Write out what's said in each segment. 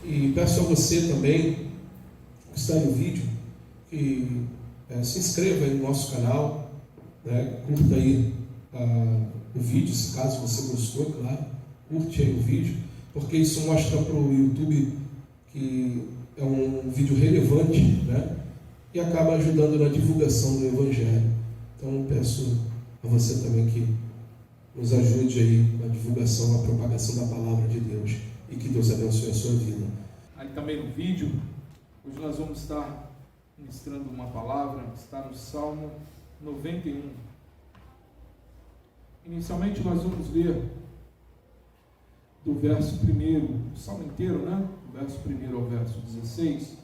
E peço a você também, que está no vídeo, que se inscreva aí no nosso canal, né? Curta aí o vídeo, se caso você gostou, claro, curte aí o vídeo, porque isso mostra para o YouTube que é um vídeo relevante, né? E acaba ajudando na divulgação do Evangelho. Então peço a você também que nos ajude aí na divulgação, na propagação da Palavra de Deus, e que Deus abençoe a sua vida. Aí também no vídeo, hoje nós vamos estar ministrando uma palavra, está no Salmo 91. Inicialmente nós vamos ler do verso 1, o Salmo inteiro, né? Do verso 1 ao verso 16.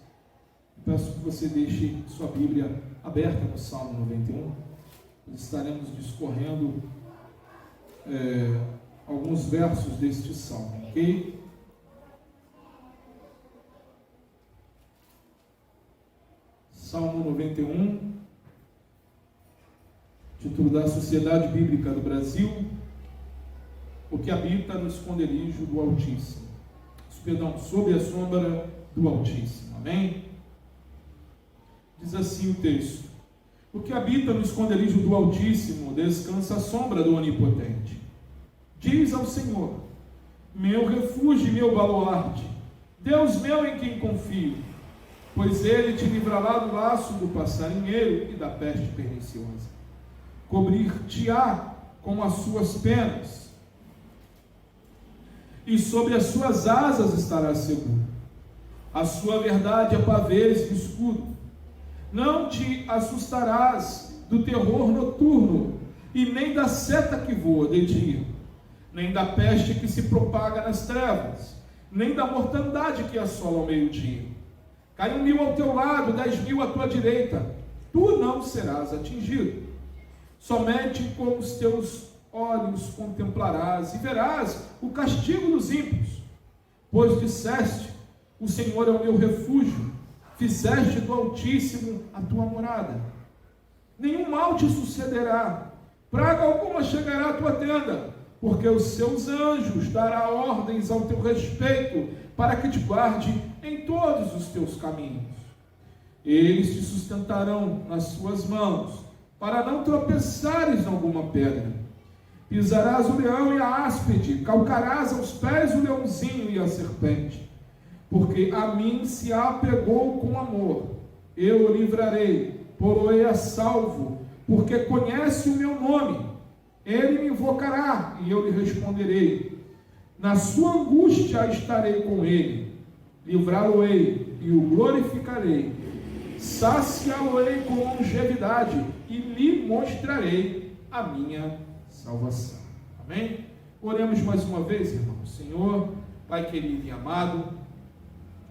Peço que você deixe sua Bíblia aberta no Salmo 91. Nós estaremos discorrendo alguns versos deste Salmo, ok? Salmo 91, título da Sociedade Bíblica do Brasil: O que habita no esconderijo do Altíssimo. Sob a sombra do Altíssimo. Amém? Diz assim o texto: O que habita no esconderijo do Altíssimo descansa à sombra do Onipotente. Diz ao Senhor: Meu refúgio e meu baluarte, Deus meu em quem confio. Pois ele te livrará do laço do passarinheiro e da peste perniciosa. Cobrir-te-á com as suas penas, e sobre as suas asas estarás seguro. A sua verdade é pavês e escudo. Não te assustarás do terror noturno, e nem da seta que voa de dia, nem da peste que se propaga nas trevas, nem da mortandade que assola ao meio-dia. Caiam 1000 ao teu lado, 10.000 à tua direita, tu não serás atingido. Somente com os teus olhos contemplarás e verás o castigo dos ímpios. Pois disseste: o Senhor é o meu refúgio, fizeste do Altíssimo a tua morada. Nenhum mal te sucederá, praga alguma chegará à tua tenda, porque os seus anjos dará ordens ao teu respeito, para que te guarde em todos os teus caminhos. Eles te sustentarão nas suas mãos, para não tropeçares em alguma pedra. Pisarás o leão e a áspide, calcarás aos pés o leãozinho e a serpente. Porque a mim se apegou com amor, eu o livrarei, pô-lo-ei a salvo, porque conhece o meu nome. Ele me invocará e eu lhe responderei. Na sua angústia estarei com ele, livrá-lo-ei e o glorificarei, saciá-lo-ei com longevidade e lhe mostrarei a minha salvação. Amém? Oremos mais uma vez, irmãos. Senhor, Pai querido e amado,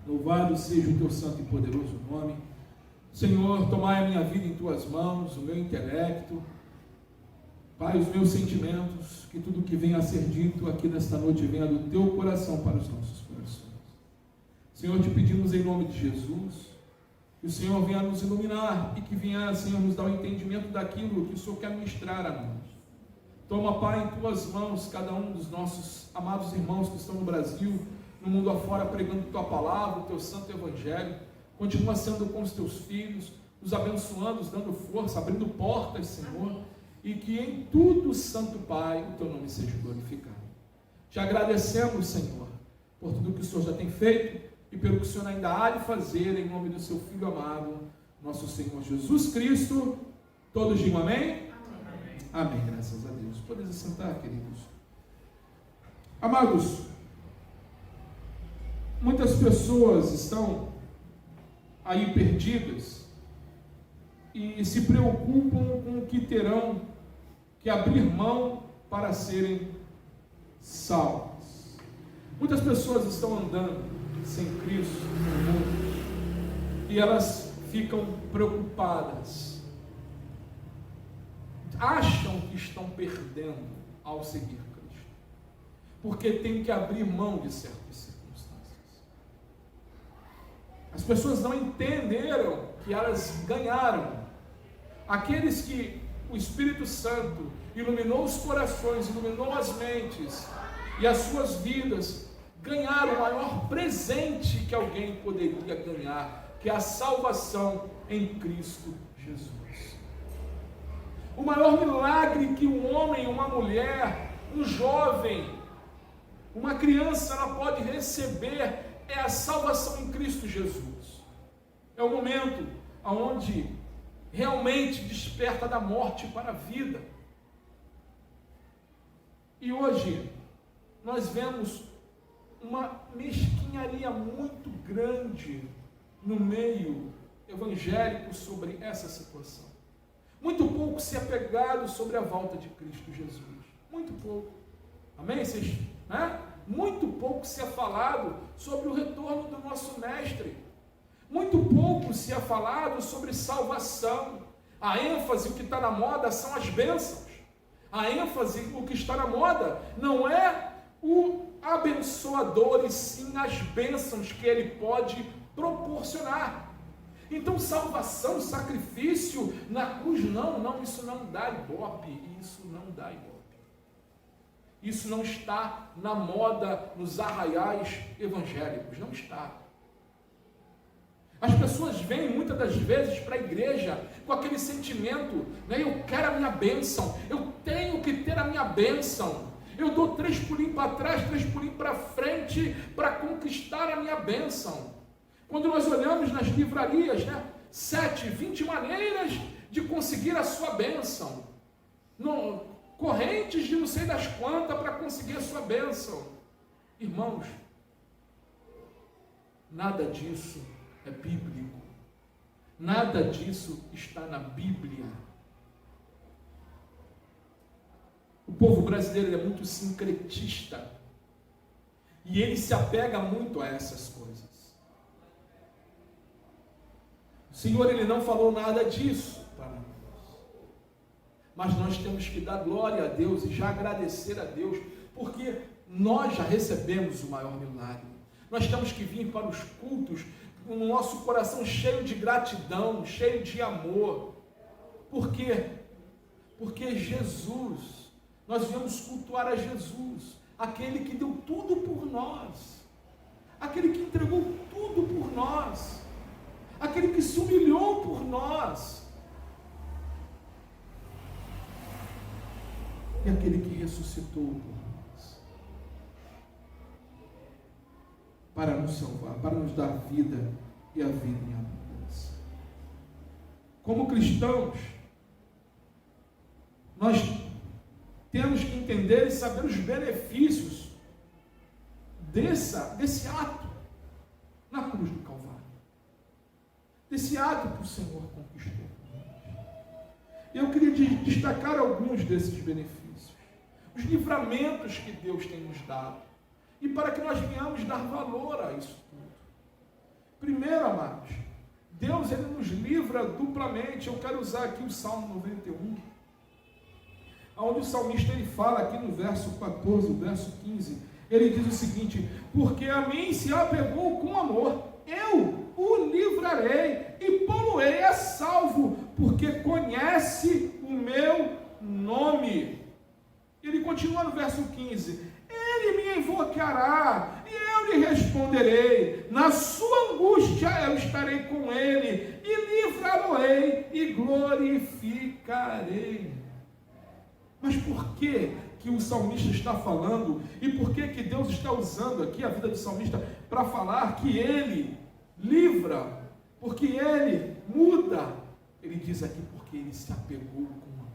louvado seja o teu santo e poderoso nome. Senhor, tomai a minha vida em tuas mãos, o meu intelecto, Pai, os meus sentimentos, que tudo que venha a ser dito aqui nesta noite venha do teu coração para os nossos corações. Senhor, te pedimos em nome de Jesus, que o Senhor venha nos iluminar e que venha, Senhor, nos dar o entendimento daquilo que o Senhor quer ministrar a nós. Toma, Pai, em tuas mãos cada um dos nossos amados irmãos que estão no Brasil, no mundo afora, pregando tua palavra, o teu santo evangelho. Continua sendo com os teus filhos, nos abençoando, nos dando força, abrindo portas, Senhor. E que em tudo, Santo Pai, o teu nome seja glorificado. Te agradecemos, Senhor, por tudo que o Senhor já tem feito e pelo que o Senhor ainda há de fazer, em nome do seu Filho amado, nosso Senhor Jesus Cristo. Todos digam amém? Amém. Amém, graças a Deus. Podem se sentar, queridos. Amados, muitas pessoas estão aí perdidas e se preocupam com o que terão que abrir mão para serem salvas. Muitas pessoas estão andando sem Cristo no mundo e elas ficam preocupadas, acham que estão perdendo ao seguir Cristo, porque tem que abrir mão de certas circunstâncias. As pessoas não entenderam que elas ganharam. Aqueles que o Espírito Santo iluminou os corações, iluminou as mentes e as suas vidas, ganhar o maior presente que alguém poderia ganhar, que é a salvação em Cristo Jesus. O maior milagre que um homem, uma mulher, um jovem, uma criança, ela pode receber é a salvação em Cristo Jesus. É o momento onde realmente desperta da morte para a vida. E hoje nós vemos uma mesquinharia muito grande no meio evangélico sobre essa situação. Muito pouco se é pregado sobre a volta de Cristo Jesus. Muito pouco. Amém? Vocês, né? Muito pouco se é falado sobre o retorno do nosso Mestre. Muito pouco se é falado sobre salvação. A ênfase, o que está na moda, são as bênçãos. A ênfase, o que está na moda, não é o abençoador, e sim as bênçãos que ele pode proporcionar. Então, salvação, sacrifício na cruz, não, isso não dá ibope, isso não dá ibope. Isso não está na moda nos arraiais evangélicos, não está. As pessoas vêm muitas das vezes para a igreja com aquele sentimento, né? Eu quero a minha bênção, eu tenho que ter a minha bênção. Eu dou 3 pulinhos para trás, 3 pulinhos para frente para conquistar a minha bênção. Quando nós olhamos nas livrarias, né? 7, 20 maneiras de conseguir a sua bênção. Correntes de não sei das quantas para conseguir a sua bênção. Irmãos, nada disso é bíblico. Nada disso está na Bíblia. O povo brasileiro é muito sincretista. E ele se apega muito a essas coisas. O Senhor, ele não falou nada disso para nós. Mas nós temos que dar glória a Deus e já agradecer a Deus, porque nós já recebemos o maior milagre. Nós temos que vir para os cultos com o nosso coração cheio de gratidão, cheio de amor. Por quê? Porque Jesus, nós viemos cultuar a Jesus, aquele que deu tudo por nós, aquele que entregou tudo por nós, aquele que se humilhou por nós, e aquele que ressuscitou por nós, para nos salvar, para nos dar vida e a vida em abundância. Como cristãos, nós temos que entender e saber os benefícios desse ato na cruz do Calvário, desse ato que o Senhor conquistou. Eu queria destacar alguns desses benefícios, os livramentos que Deus tem nos dado, e para que nós venhamos dar valor a isso tudo. Primeiro, amados, Deus, ele nos livra duplamente. Eu quero usar aqui o Salmo 91, onde o salmista, ele fala aqui no verso 14, o verso 15, ele diz o seguinte: porque a mim se apegou com amor, eu o livrarei e pô-lo-ei a salvo, porque conhece o meu nome. Ele continua no verso 15: ele me invocará e eu lhe responderei, na sua angústia eu estarei com ele e livrá-lo-ei e glorificarei. Mas por que o salmista está falando, e por que Deus está usando aqui a vida do salmista para falar que ele livra, porque ele muda? Ele diz aqui porque ele se apegou com amor.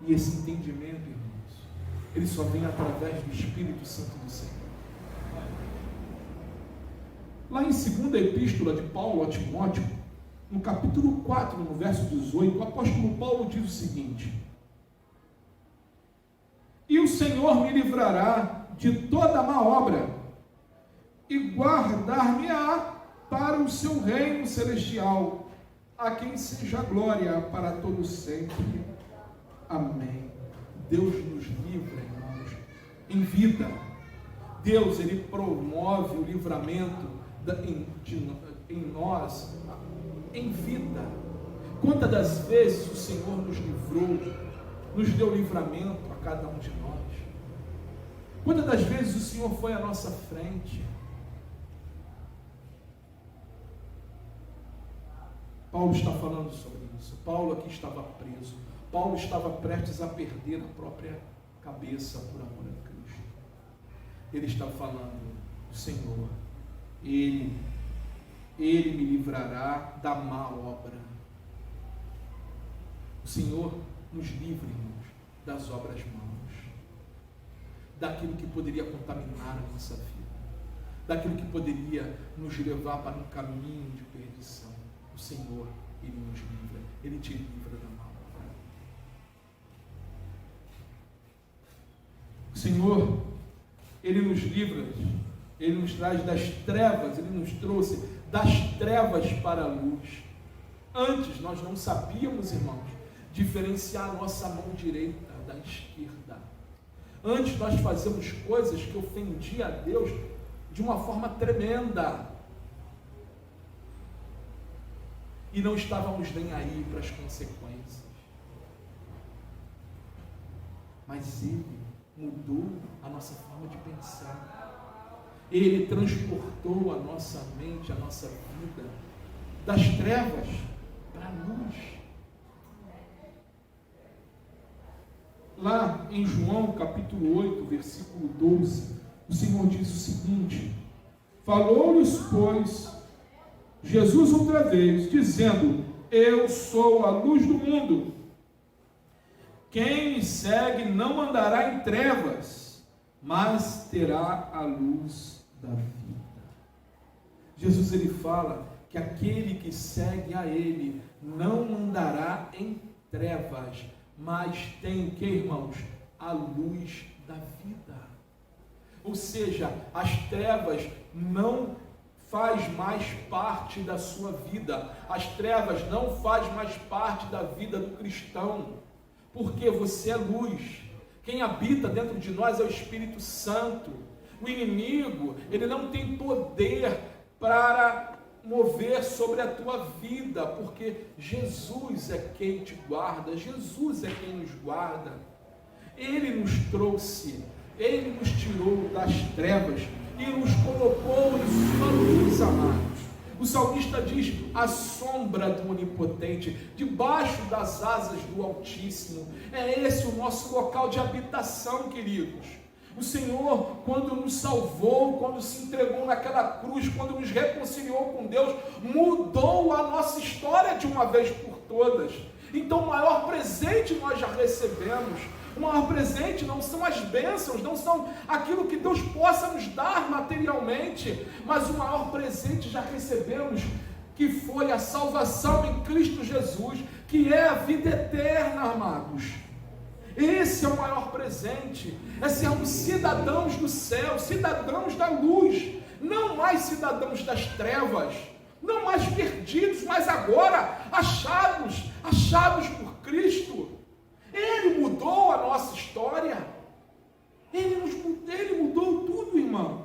E esse entendimento, irmãos, ele só vem através do Espírito Santo do Senhor. Lá em 2ª Epístola de Paulo a Timóteo, no capítulo 4, no verso 18, o apóstolo Paulo diz o seguinte: e o Senhor me livrará de toda má obra, e guardar-me-á para o seu reino celestial, a quem seja glória para todos sempre. Amém. Deus nos livra, irmãos, em vida. Deus, ele promove o livramento em nós, em vida. Quantas das vezes o Senhor nos livrou nos deu livramento a cada um de nós. Quantas das vezes o Senhor foi à nossa frente? Paulo está falando sobre isso. Paulo aqui estava preso. Paulo estava prestes a perder a própria cabeça por amor a Cristo. Ele está falando do Senhor. Ele me livrará da má obra. O Senhor nos livre, irmãos, das obras maus, daquilo que poderia contaminar a nossa vida, daquilo que poderia nos levar para um caminho de perdição. O Senhor, Ele nos livra, Ele te livra da má obra. O Senhor, Ele nos livra, Ele nos traz das trevas, Ele nos trouxe das trevas para a luz. Antes nós não sabíamos, irmãos, diferenciar a nossa mão direita da esquerda. Antes nós fazíamos coisas que ofendiam a Deus de uma forma tremenda. E não estávamos nem aí para as consequências. Mas Ele mudou a nossa forma de pensar. Ele transportou a nossa mente, a nossa vida, das trevas para a luz. Lá em João capítulo 8, versículo 12, o Senhor diz o seguinte: falou-lhes, pois, Jesus outra vez, dizendo: eu sou a luz do mundo. Quem me segue não andará em trevas, mas terá a luz da vida. Jesus, ele fala que aquele que segue a Ele não andará em trevas, mas tem o que, irmãos? A luz da vida. Ou seja, as trevas não faz mais parte da sua vida. As trevas não faz mais parte da vida do cristão, porque você é luz. Quem habita dentro de nós é o Espírito Santo. O inimigo, ele não tem poder para mover sobre a tua vida, porque Jesus é quem te guarda, Jesus é quem nos guarda. Ele nos trouxe, Ele nos tirou das trevas e nos colocou em sua luz, amados. O salmista diz: a sombra do Onipotente, debaixo das asas do Altíssimo. É esse o nosso local de habitação, queridos. O Senhor, quando nos salvou, quando se entregou naquela cruz, quando nos reconciliou com Deus, mudou a nossa história de uma vez por todas. Então o maior presente nós já recebemos. O maior presente não são as bênçãos, não são aquilo que Deus possa nos dar materialmente, mas o maior presente já recebemos, que foi a salvação em Cristo Jesus, que é a vida eterna, amados. Esse é o maior presente, é sermos cidadãos do céu, cidadãos da luz, não mais cidadãos das trevas, não mais perdidos, mas agora achados por Cristo. Ele mudou a nossa história, Ele mudou tudo, irmãos.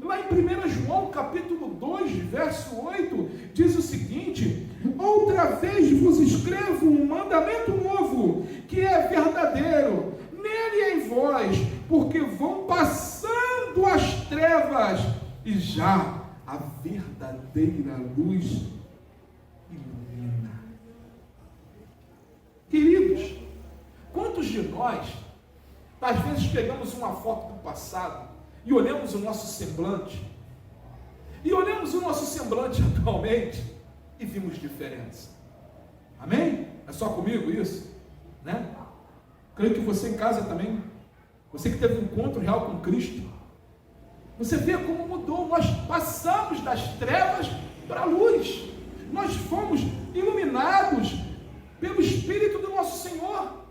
Lá em 1 João capítulo 2, verso 8, diz o seguinte: outra vez vos escrevo um mandamento novo, que é verdadeiro, nele e em vós, porque vão passando as trevas, e já a verdadeira luz ilumina. Queridos, quantos de nós, às vezes pegamos uma foto do passado, e olhamos o nosso semblante, atualmente, e vimos diferença? Amém? É só comigo isso? Né? Creio que você em casa também, você que teve um encontro real com Cristo, você vê como mudou. Nós passamos das trevas para a luz, nós fomos iluminados pelo Espírito do nosso Senhor.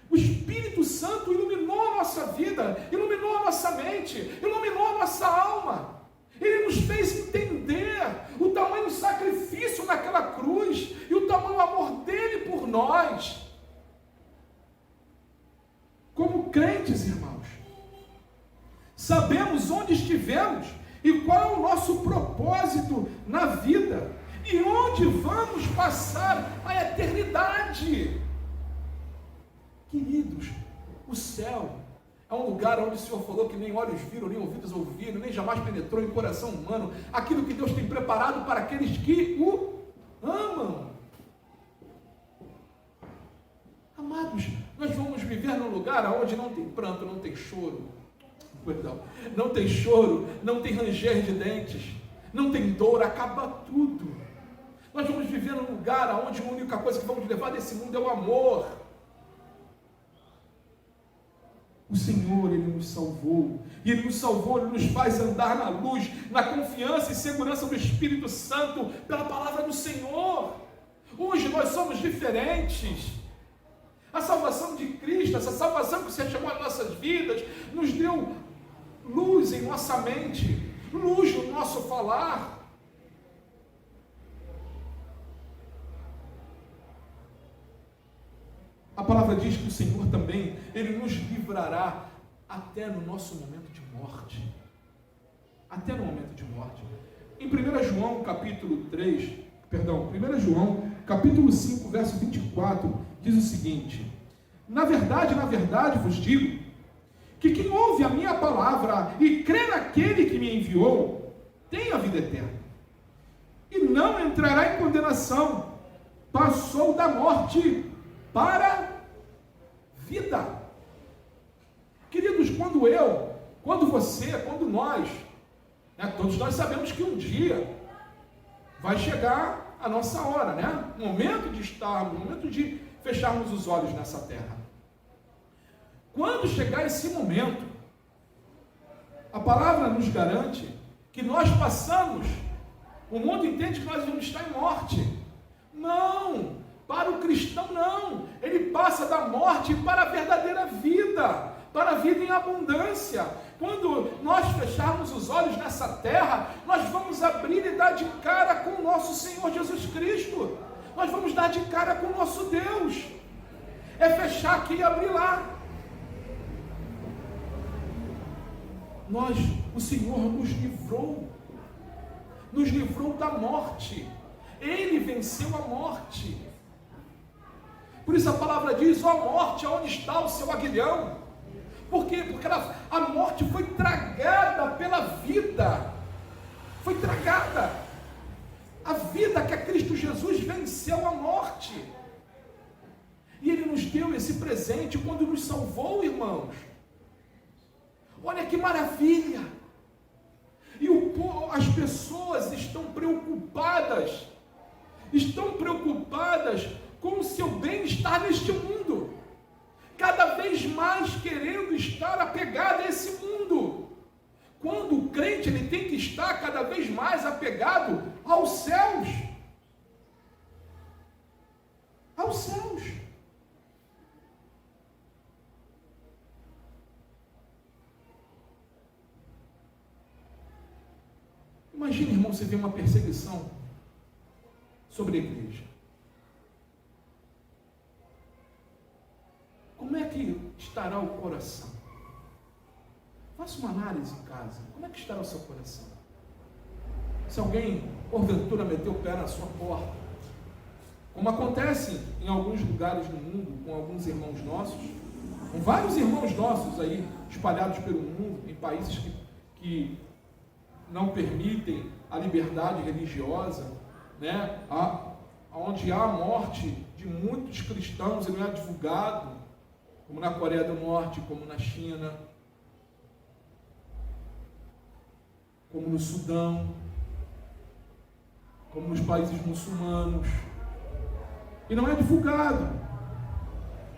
O Espírito Santo iluminou a nossa vida, iluminou a nossa mente, iluminou a nossa alma. Ele nos fez entender o tamanho do sacrifício naquela cruz e o tamanho do amor dele por nós. Como crentes, irmãos, sabemos onde estivemos e qual é o nosso propósito na vida e onde vamos passar a eternidade. Queridos, o céu é um lugar onde o Senhor falou que nem olhos viram, nem ouvidos ouviram, nem jamais penetrou em coração humano aquilo que Deus tem preparado para aqueles que o amam. Amados, nós vamos viver num lugar onde não tem pranto, não tem choro, não tem choro, não tem ranger de dentes, não tem dor, acaba tudo. Nós vamos viver num lugar onde a única coisa que vamos levar desse mundo é o amor. O Senhor, Ele nos salvou, e Ele nos salvou, Ele nos faz andar na luz, na confiança e segurança do Espírito Santo, pela palavra do Senhor. Hoje nós somos diferentes. A salvação de Cristo, essa salvação que você chamou as nossas vidas, nos deu luz em nossa mente, luz no nosso falar. A palavra diz que o Senhor também, Ele nos livrará até no nosso momento de morte. Até no momento de morte. Em 1 João capítulo 5, verso 24, diz o seguinte: na verdade vos digo, que quem ouve a minha palavra e crê naquele que me enviou, tem a vida eterna, e não entrará em condenação, passou da morte para a vida. Queridos, quando você, quando nós, todos nós sabemos que um dia vai chegar a nossa hora, o momento de estarmos, o momento de fecharmos os olhos nessa terra. Quando chegar esse momento, a palavra nos garante que nós passamos, o mundo entende que nós vamos estar em morte. Não, para o cristão não, ele passa da morte para a verdadeira vida, para a vida em abundância. Quando nós fecharmos os olhos nessa terra, nós vamos abrir e dar de cara com o nosso Senhor Jesus Cristo, nós vamos dar de cara com o nosso Deus, é fechar aqui e abrir lá. O Senhor nos livrou da morte, Ele venceu a morte. Por isso a palavra diz: ó morte, aonde está o seu aguilhão? Por quê? Porque a morte foi tragada pela vida, foi tragada. A vida que é Cristo Jesus venceu a morte, e Ele nos deu esse presente quando nos salvou, irmãos. Olha que maravilha! E as pessoas estão preocupadas com o seu bem-estar neste mundo, cada vez mais querendo estar apegado a esse mundo, quando o crente ele tem que estar cada vez mais apegado aos céus. Aos céus. Imagina, irmão, você vê uma perseguição sobre a igreja. Como é que estará o coração? Faça uma análise em casa. Como é que estará o seu coração? Se alguém, porventura, meter o pé na sua porta, como acontece em alguns lugares no mundo, com alguns irmãos nossos, com vários irmãos nossos aí, espalhados pelo mundo, em países que não permitem a liberdade religiosa, onde há a morte de muitos cristãos e não é divulgado, como na Coreia do Norte, como na China, como no Sudão, como nos países muçulmanos, e não é divulgado.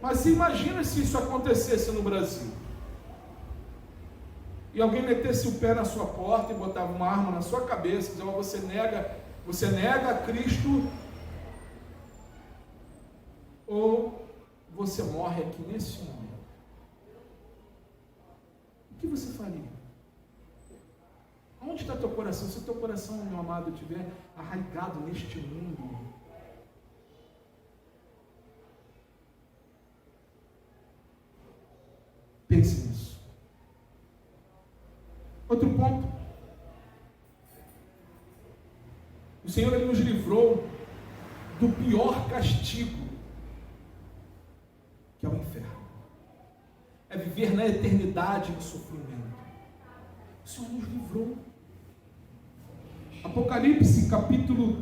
Mas se imagina se isso acontecesse no Brasil, e alguém metesse o pé na sua porta e botava uma arma na sua cabeça, dizendo: você nega a Cristo, ou você morre aqui nesse momento. O que você faria? Onde está teu coração? Se o teu coração, meu amado, estiver arraigado neste mundo, pense nisso. Outro ponto. O Senhor ele nos livrou do pior castigo, que é o inferno. é viver na eternidade no sofrimento. O Senhor nos livrou. Apocalipse capítulo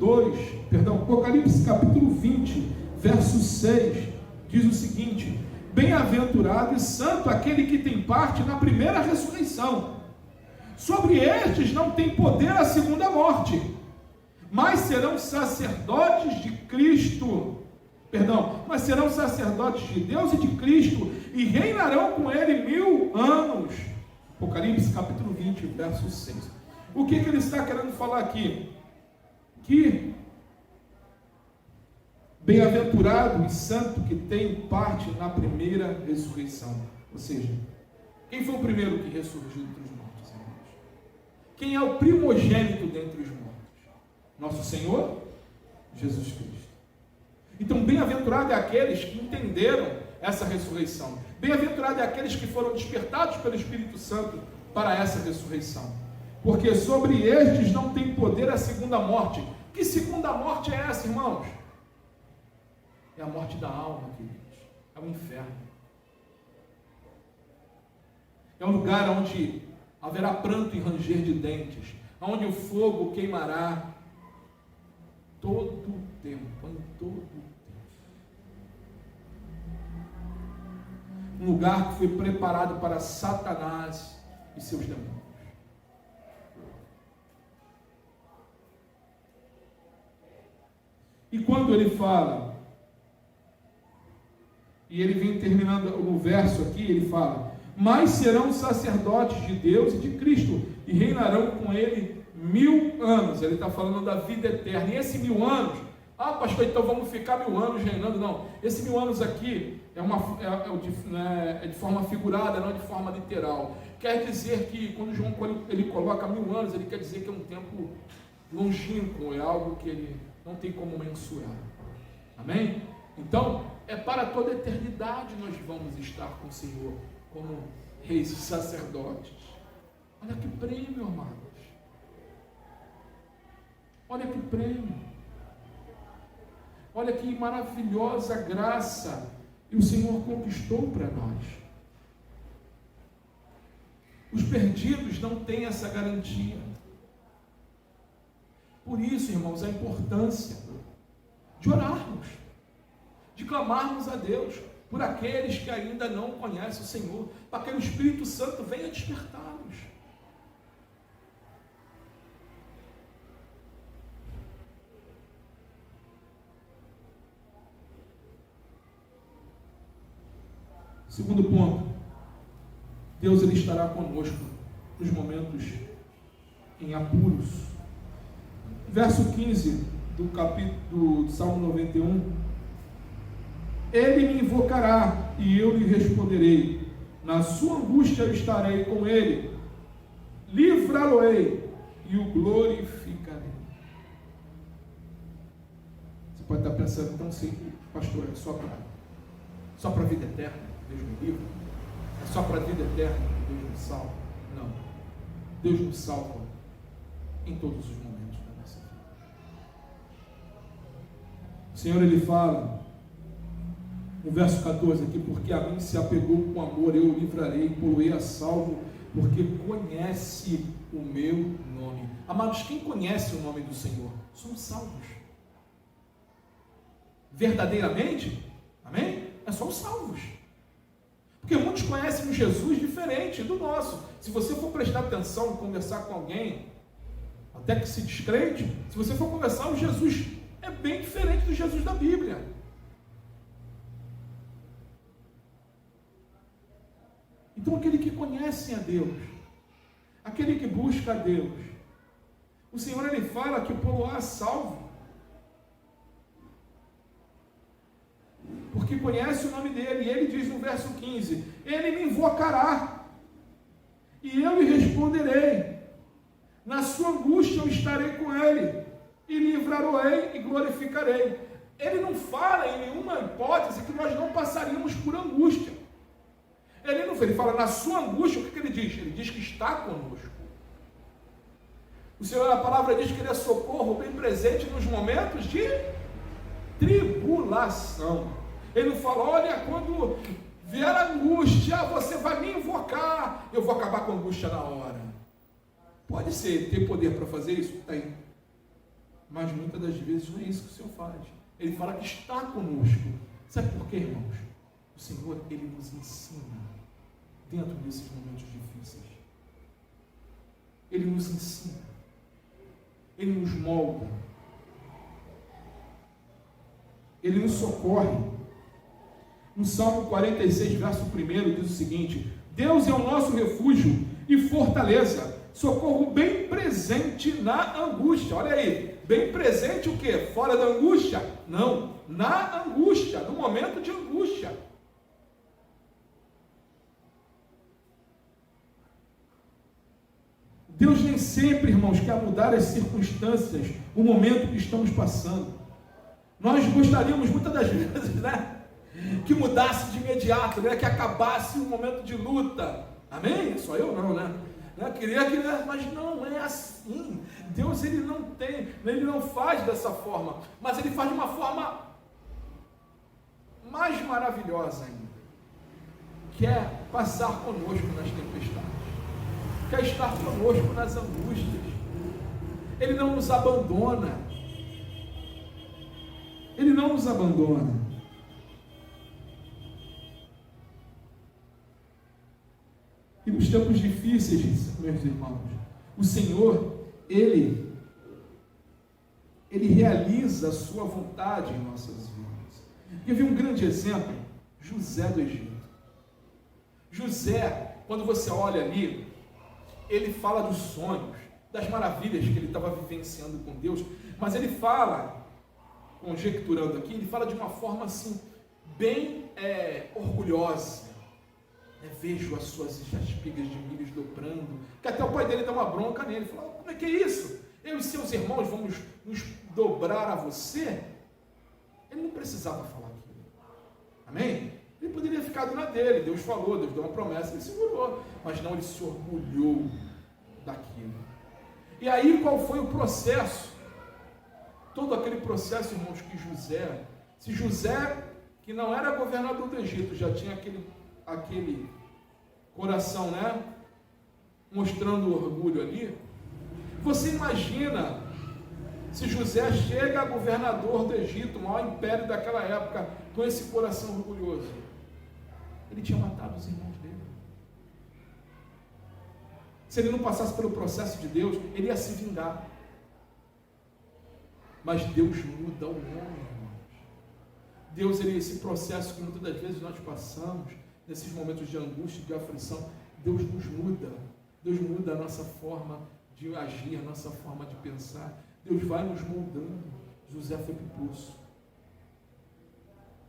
20, verso 6, diz o seguinte: bem-aventurado e santo aquele que tem parte na primeira ressurreição. Sobre estes não tem poder a segunda morte, mas serão sacerdotes de Deus e de Cristo, e reinarão com ele 1000 anos. Apocalipse capítulo 20, verso 6. O que ele está querendo falar aqui? Que bem-aventurado e santo que tem parte na primeira ressurreição. Ou seja, quem foi o primeiro que ressurgiu entre os mortos, irmãos? Quem é o primogênito dentre os mortos? Nosso Senhor Jesus Cristo. Então, bem-aventurado é aqueles que entenderam essa ressurreição. Bem-aventurado é aqueles que foram despertados pelo Espírito Santo para essa ressurreição. Porque sobre estes não tem poder a segunda morte. Que segunda morte é essa, irmãos? É a morte da alma, queridos. É o inferno. É um lugar onde haverá pranto e ranger de dentes, onde o fogo queimará todo o tempo, em todo o tempo. Um lugar que foi preparado para Satanás e seus demônios. E quando ele fala, e ele vem terminando o verso aqui, ele fala: mas serão sacerdotes de Deus e de Cristo, e reinarão com ele 1000 anos. Ele está falando da vida eterna. E esse 1000 anos, pastor, então vamos ficar 1000 anos reinando? Não, esse 1000 anos aqui é de forma figurada, não de forma literal. Quer dizer que quando João ele coloca 1000 anos, ele quer dizer que é um tempo longínquo, é algo que ele não tem como mensurar. Amém? Então, é para toda a eternidade nós vamos estar com o Senhor como reis e sacerdotes. Olha que prêmio, amados. Olha que prêmio. Olha que maravilhosa graça que o Senhor conquistou para nós. Os perdidos não têm essa garantia. Por isso, irmãos, a importância de orarmos, de clamarmos a Deus por aqueles que ainda não conhecem o Senhor, para que o Espírito Santo venha despertá-los. Segundo ponto, Deus ele estará conosco nos momentos em apuros. Verso 15 do capítulo do Salmo 91: ele me invocará e eu lhe responderei, na sua angústia eu estarei com ele, livrá-lo-ei e o glorificarei. Você pode estar pensando, então sim, pastor, é só para a vida eterna, Deus me livra? É só para a vida eterna que Deus me salva? Não. Deus nos salva em todos os momentos da nossa vida. O Senhor ele fala no verso 14 aqui: porque a mim se apegou com amor, eu o livrarei, pô-lo-ei a salvo, porque conhece o meu nome. Amados, quem conhece o nome do Senhor somos salvos. Verdadeiramente, amém? Somos salvos. Porque muitos conhecem um Jesus diferente do nosso. Se você for prestar atenção, conversar com alguém, até que se descrente, se você for conversar, o Jesus é bem diferente do Jesus da Bíblia. Então, aquele que conhece a Deus, aquele que busca a Deus, o Senhor ele fala que pô-lo-á salvo, porque conhece o nome dele. E ele diz no verso 15: ele me invocará e eu lhe responderei, na sua angústia eu estarei com ele, e livrá-lo-ei e glorificarei. Ele não fala em nenhuma hipótese que nós não passaríamos por angústia. Ele fala na sua angústia. O que ele diz? Ele diz que está conosco. O Senhor, a palavra diz que ele é socorro bem presente nos momentos de tribulação. Ele não fala, olha, quando vier a angústia, você vai acabar com a angústia na hora. Pode ser, ter poder para fazer isso? Tem. Mas muitas das vezes não é isso que o Senhor faz. Ele fala que está conosco. Sabe por quê, irmãos? O Senhor, Ele nos ensina dentro desses momentos difíceis. Ele nos ensina. Ele nos molda. Ele nos socorre. No Salmo 46, verso 1, diz o seguinte: Deus é o nosso refúgio e fortaleza, socorro bem presente na angústia. Olha aí, bem presente o quê? Fora da angústia? Não, na angústia, no momento de angústia. Deus nem sempre, irmãos, quer mudar as circunstâncias, o momento que estamos passando. Nós gostaríamos muitas das vezes, né, que mudasse de imediato, né, que acabasse o momento de luta. Amém? Só eu não, né? Queria que, mas não é assim. Deus, Ele não faz dessa forma, mas Ele faz de uma forma mais maravilhosa ainda. Quer passar conosco nas tempestades. Quer estar conosco nas angústias. Ele não nos abandona. Ele não nos abandona. E nos tempos difíceis, meus irmãos, o Senhor, Ele realiza a sua vontade em nossas vidas. E eu vi um grande exemplo, José do Egito. José, quando você olha ali, ele fala dos sonhos, das maravilhas que ele estava vivenciando com Deus, mas ele fala, conjecturando aqui, ele fala de uma forma assim, bem orgulhosa. Vejo as suas espigas de milho dobrando, que até o pai dele dá uma bronca nele, fala: como é que é isso? Eu e seus irmãos vamos nos dobrar a você? Ele não precisava falar aquilo. Amém? Ele poderia ficar na dele. Deus falou, Deus deu uma promessa, ele segurou, mas não, ele se orgulhou daquilo. E aí qual foi o processo? Todo aquele processo, irmãos, que se José, que não era governador do Egito, já tinha aquele coração, né, mostrando orgulho ali. Você imagina se José chega a governador do Egito, o maior império daquela época, com esse coração orgulhoso? Ele tinha matado os irmãos dele. Se ele não passasse pelo processo de Deus, ele ia se vingar. Mas Deus muda o homem, irmãos. Deus, esse processo que muitas das vezes nós passamos, nesses momentos de angústia, de aflição, Deus nos muda. Deus muda a nossa forma de agir, a nossa forma de pensar. Deus vai nos moldando. José foi para o poço.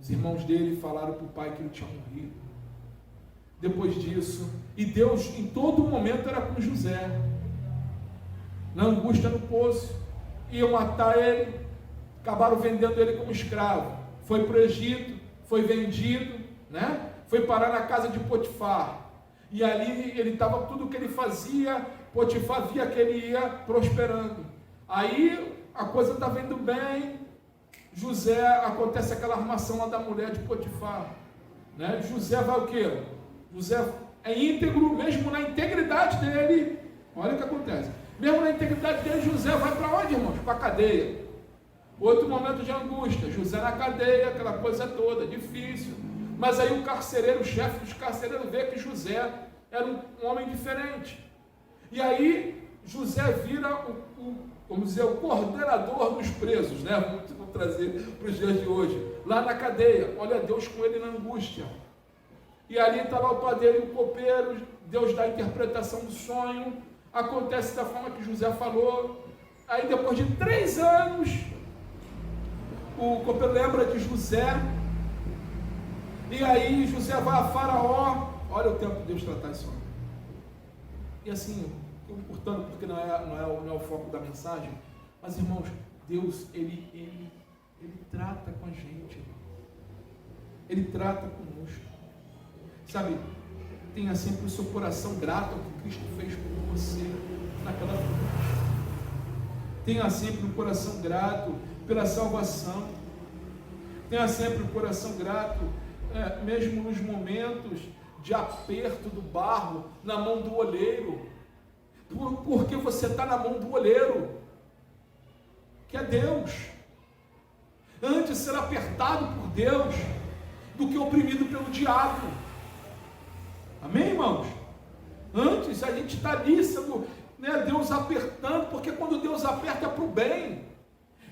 Os irmãos dele falaram para o pai que ele tinha morrido. Depois disso, e Deus em todo momento era com José. Na angústia no poço, iam matar ele, acabaram vendendo ele como escravo. Foi para o Egito, foi vendido, né? Foi parar na casa de Potifar, e ali ele estava, tudo que ele fazia, Potifar via que ele ia prosperando. Aí a coisa estava indo bem. José, acontece aquela armação lá da mulher de Potifar, né? José vai o quê? José é íntegro, mesmo na integridade dele. Olha o que acontece, mesmo na integridade dele, José vai para onde, irmãos? Para a cadeia. Outro momento de angústia, José na cadeia, aquela coisa toda, difícil. Mas aí o carcereiro, o chefe dos carcereiros, vê que José era um homem diferente. E aí José vira vamos dizer, o coordenador dos presos, né? Vamos trazer para os dias de hoje. Lá na cadeia, olha Deus com ele na angústia. E ali está lá o padeiro e o copeiro, Deus dá a interpretação do sonho, acontece da forma que José falou. Aí depois de 3 anos, o copeiro lembra de José. E aí José vai a Faraó. Olha o tempo de Deus tratar isso. E assim, estou encurtando porque não é o foco da mensagem. Mas irmãos, Deus, Ele trata com a gente. Ele trata conosco. Sabe, tenha sempre o seu coração grato ao que Cristo fez por você naquela cruz. Tenha sempre um coração grato pela salvação. Tenha sempre um coração grato, mesmo nos momentos de aperto do barro na mão do olheiro, porque você está na mão do olheiro, que é Deus. Antes ser apertado por Deus do que oprimido pelo diabo. Amém, irmãos? Antes a gente está ali sendo, Deus apertando, porque quando Deus aperta é para o bem,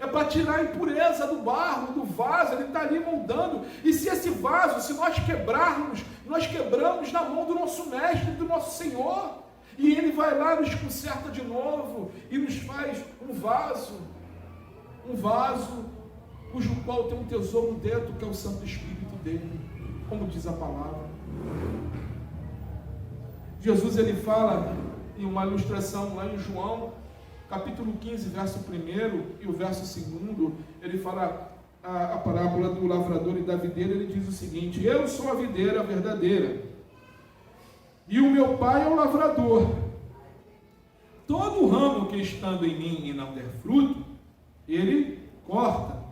é para tirar a impureza do barro, do vaso. Ele está ali moldando. E se esse vaso, se nós quebrarmos, nós quebramos na mão do nosso mestre, do nosso Senhor, e Ele vai lá, nos conserta de novo e nos faz um vaso cujo qual tem um tesouro dentro, que é o Santo Espírito dele, como diz a palavra. Jesus, ele fala em uma ilustração lá em João, capítulo 15, verso 1 e o verso 2, ele fala a parábola do lavrador e da videira. Ele diz o seguinte: eu sou a videira verdadeira, e o meu pai é o lavrador. Todo ramo que estando em mim e não der fruto, ele corta,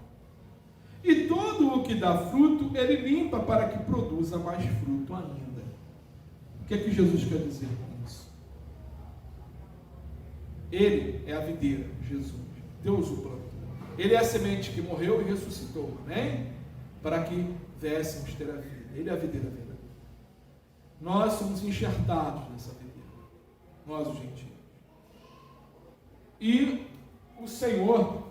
e todo o que dá fruto, ele limpa, para que produza mais fruto ainda. O que é que Jesus quer dizer com isso? Ele é a videira, Jesus, Deus o plantou. Ele é a semente que morreu e ressuscitou, amém? Para que viéssemos ter a vida. Ele é a videira verdadeira. Nós somos enxertados nessa videira, nós os gentios. E o Senhor,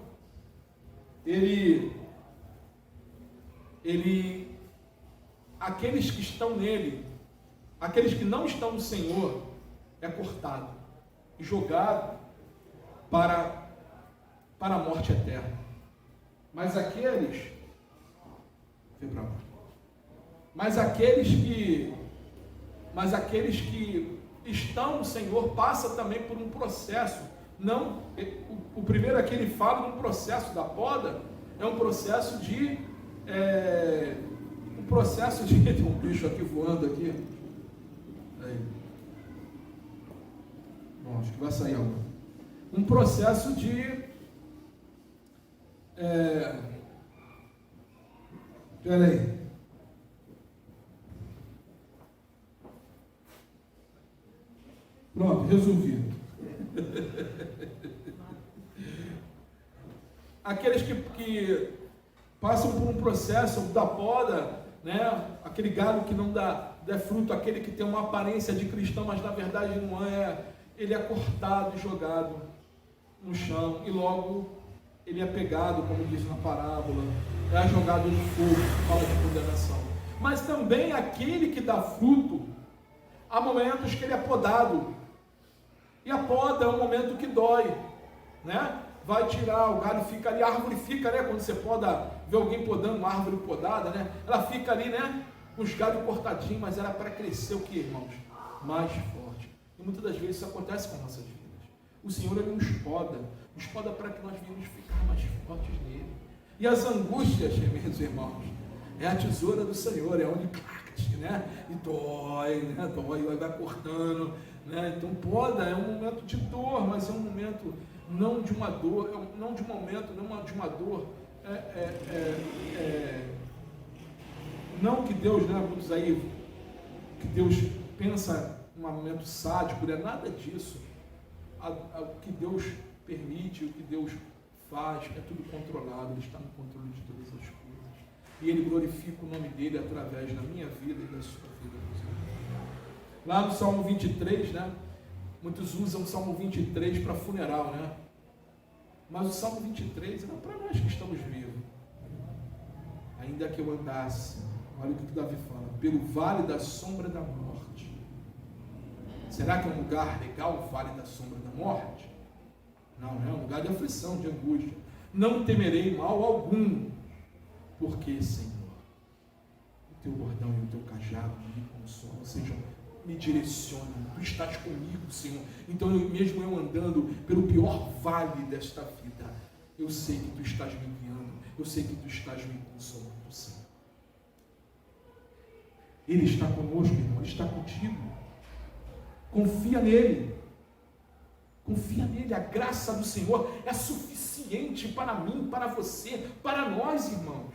aqueles que estão nele, aqueles que não estão no Senhor, é cortado e jogado para a morte eterna. Mas aqueles que estão no Senhor passa também por um processo. Não, o primeiro aqui ele fala de um processo da poda, é um processo de tem um bicho aqui voando aqui. Aí. Bom, acho que vai sair algo. Um processo de peraí. Pronto, resolvi. Aqueles que passam por um processo da poda, aquele galho que não dá fruto, aquele que tem uma aparência de cristão, mas na verdade não é, ele é cortado e jogado no chão, e logo ele é pegado, como diz na parábola, é jogado no fogo, fala de condenação. Mas também aquele que dá fruto, há momentos que ele é podado, e a poda é um momento que dói, vai tirar, o galho fica ali, a árvore fica, quando você poda, vê alguém podando uma árvore podada, ela fica ali, com os galhos cortadinhos, mas era para crescer o que, irmãos? Mais forte. E muitas das vezes isso acontece com nossas vidas. O Senhor, ele nos poda para que nós venhamos ficar mais fortes nele. E as angústias, meus irmãos, é a tesoura do Senhor, é onde e dói, dói, vai cortando, Então poda é um momento de dor, mas é um momento não de uma dor, não de um momento, não de uma dor, não que Deus, muitos aí, que Deus pensa um momento sádico, não é nada disso. O que Deus permite, o que Deus faz, é tudo controlado, Ele está no controle de todas as coisas. E Ele glorifica o nome dEle através da minha vida e da sua vida. Lá no Salmo 23, muitos usam o Salmo 23 para funeral, mas o Salmo 23 era para nós que estamos vivos. Ainda que eu andasse, olha o que Davi fala, pelo vale da sombra da morte. Será que é um lugar legal o vale da sombra da morte? Não, é um lugar de aflição, de angústia. Não temerei mal algum, porque, Senhor, o teu bordão e o teu cajado me consolam, ou seja, me direcionam, tu estás comigo, Senhor. Então, mesmo eu andando pelo pior vale desta vida, eu sei que tu estás me guiando, eu sei que tu estás me consolando, Senhor. Ele está conosco, irmão, Ele está contigo. Confia nele. Confia nele, a graça do Senhor é suficiente para mim, para você, para nós, irmãos.